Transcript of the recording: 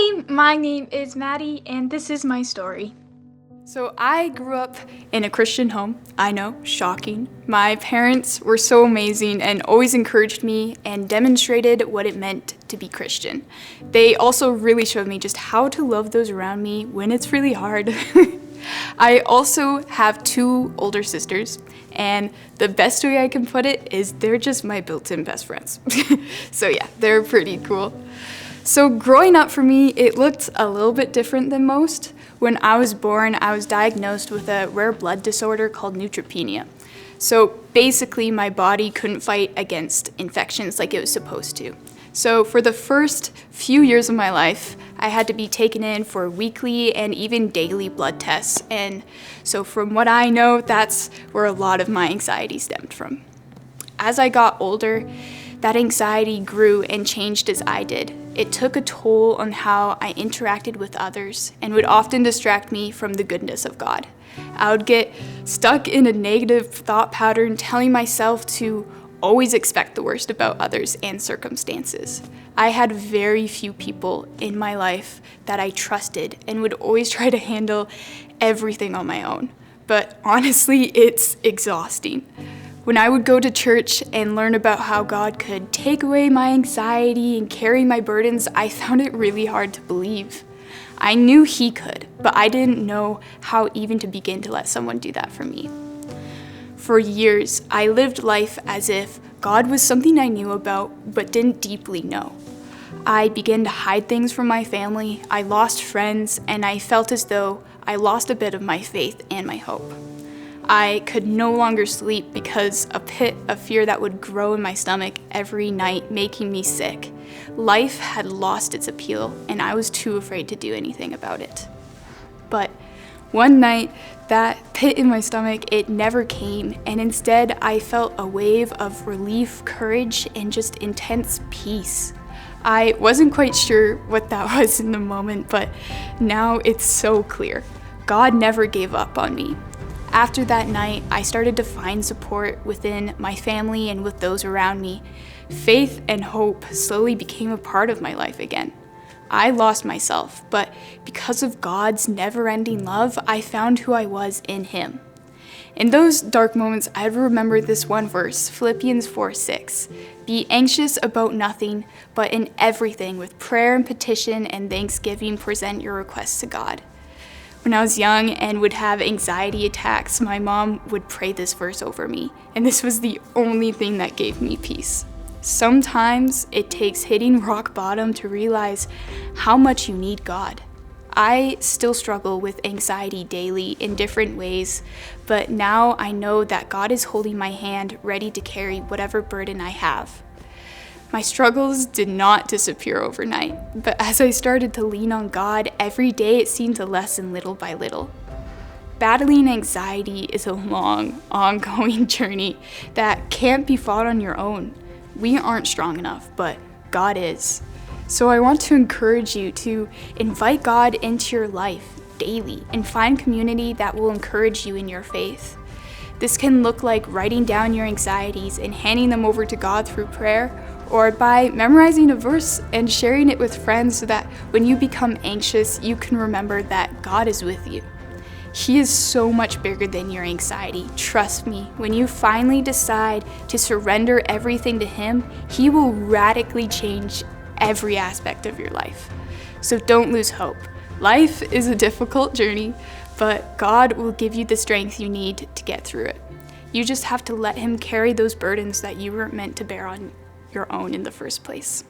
Hi, my name is Maddie, and this is my story. So I grew up in a Christian home. I know, shocking. My parents were so amazing and always encouraged me and demonstrated what it meant to be Christian. They also really showed me just how to love those around me when it's really hard. I also have two older sisters, and the best way I can put it is they're just my built-in best friends. So yeah, they're pretty cool. So growing up for me, it looked a little bit different than most. When I was born, I was diagnosed with a rare blood disorder called neutropenia. So basically, my body couldn't fight against infections like it was supposed to. So for the first few years of my life, I had to be taken in for weekly and even daily blood tests. And so from what I know, that's where a lot of my anxiety stemmed from. As I got older, that anxiety grew and changed as I did. It took a toll on how I interacted with others and would often distract me from the goodness of God. I would get stuck in a negative thought pattern, telling myself to always expect the worst about others and circumstances. I had very few people in my life that I trusted and would always try to handle everything on my own. But honestly, it's exhausting. When I would go to church and learn about how God could take away my anxiety and carry my burdens, I found it really hard to believe. I knew He could, but I didn't know how even to begin to let someone do that for me. For years, I lived life as if God was something I knew about but didn't deeply know. I began to hide things from my family, I lost friends, and I felt as though I lost a bit of my faith and my hope. I could no longer sleep because a pit of fear that would grow in my stomach every night, making me sick. Life had lost its appeal, and I was too afraid to do anything about it. But one night, that pit in my stomach, it never came, and instead I felt a wave of relief, courage, and just intense peace. I wasn't quite sure what that was in the moment, but now it's so clear. God never gave up on me. After that night, I started to find support within my family and with those around me. Faith and hope slowly became a part of my life again. I lost myself, but because of God's never-ending love, I found who I was in Him. In those dark moments, I remember this one verse, Philippians 4:6. Be anxious about nothing, but in everything, with prayer and petition and thanksgiving, present your requests to God. When I was young and would have anxiety attacks, my mom would pray this verse over me, and this was the only thing that gave me peace. Sometimes it takes hitting rock bottom to realize how much you need God. I still struggle with anxiety daily in different ways, but now I know that God is holding my hand, ready to carry whatever burden I have. My struggles did not disappear overnight, but as I started to lean on God, every day it seemed to lessen little by little. Battling anxiety is a long, ongoing journey that can't be fought on your own. We aren't strong enough, but God is. So I want to encourage you to invite God into your life daily and find community that will encourage you in your faith. This can look like writing down your anxieties and handing them over to God through prayer, or by memorizing a verse and sharing it with friends so that when you become anxious, you can remember that God is with you. He is so much bigger than your anxiety. Trust me, when you finally decide to surrender everything to Him, He will radically change every aspect of your life. So don't lose hope. Life is a difficult journey, but God will give you the strength you need to get through it. You just have to let Him carry those burdens that you weren't meant to bear on your own in the first place.